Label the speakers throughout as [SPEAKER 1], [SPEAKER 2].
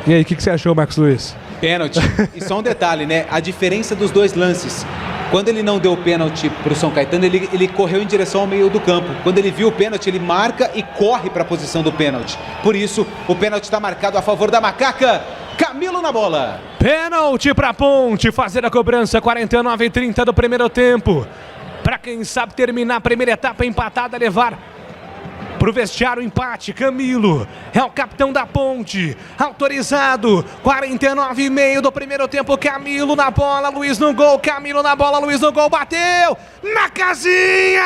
[SPEAKER 1] E aí, o que você achou, Marcos Luiz?
[SPEAKER 2] Pênalti. E só um detalhe, né? A diferença dos dois lances. Quando ele não deu o pênalti para o São Caetano, ele correu em direção ao meio do campo. Quando ele viu o pênalti, ele marca e corre para a posição do pênalti. Por isso, o pênalti está marcado a favor da Macaca. Camilo na bola.
[SPEAKER 1] Pênalti para Ponte, fazer a cobrança, 49:30 do primeiro tempo. Para quem sabe terminar a primeira etapa empatada, levar pro vestiário o empate. Camilo é o capitão da Ponte, autorizado, 49,5 do primeiro tempo. Camilo na bola, Luiz no gol, Camilo na bola, Luiz no gol, bateu na casinha!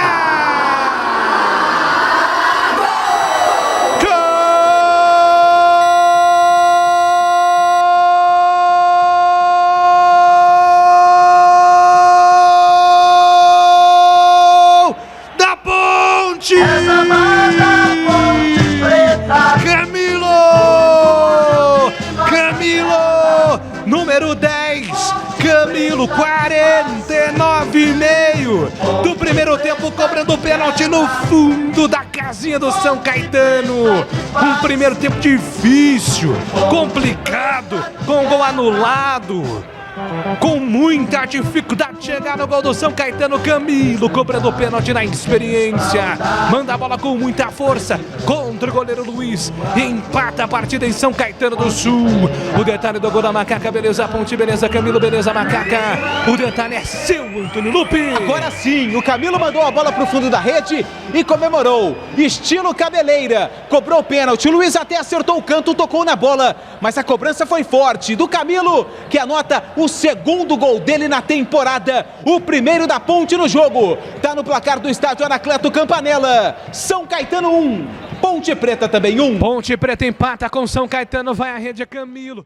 [SPEAKER 1] Gol da Ponte! Camilo, número 10, Camilo, 49,5 do primeiro tempo, cobrando o pênalti no fundo da casinha do São Caetano. Um primeiro tempo difícil, complicado, com gol anulado, com muita dificuldade de chegar no gol do São Caetano. Camilo cobrando o pênalti na experiência, manda a bola com muita força contra o goleiro Luiz e empata a partida em São Caetano do Sul. O detalhe do gol da Macaca, beleza Ponte, beleza Camilo, beleza Macaca. O detalhe é seu, Antônio Lupe.
[SPEAKER 2] Agora sim, o Camilo mandou a bola para o fundo da rede e comemorou, estilo cabeleira, cobrou o pênalti. O Luiz até acertou o canto, tocou na bola, mas a cobrança foi forte do Camilo, que anota o segundo gol dele na temporada, o primeiro da Ponte no jogo. Tá no placar do estádio Anacleto Campanella. São Caetano 1, Ponte Preta também 1.
[SPEAKER 1] Ponte Preta empata com São Caetano, vai à rede Camilo.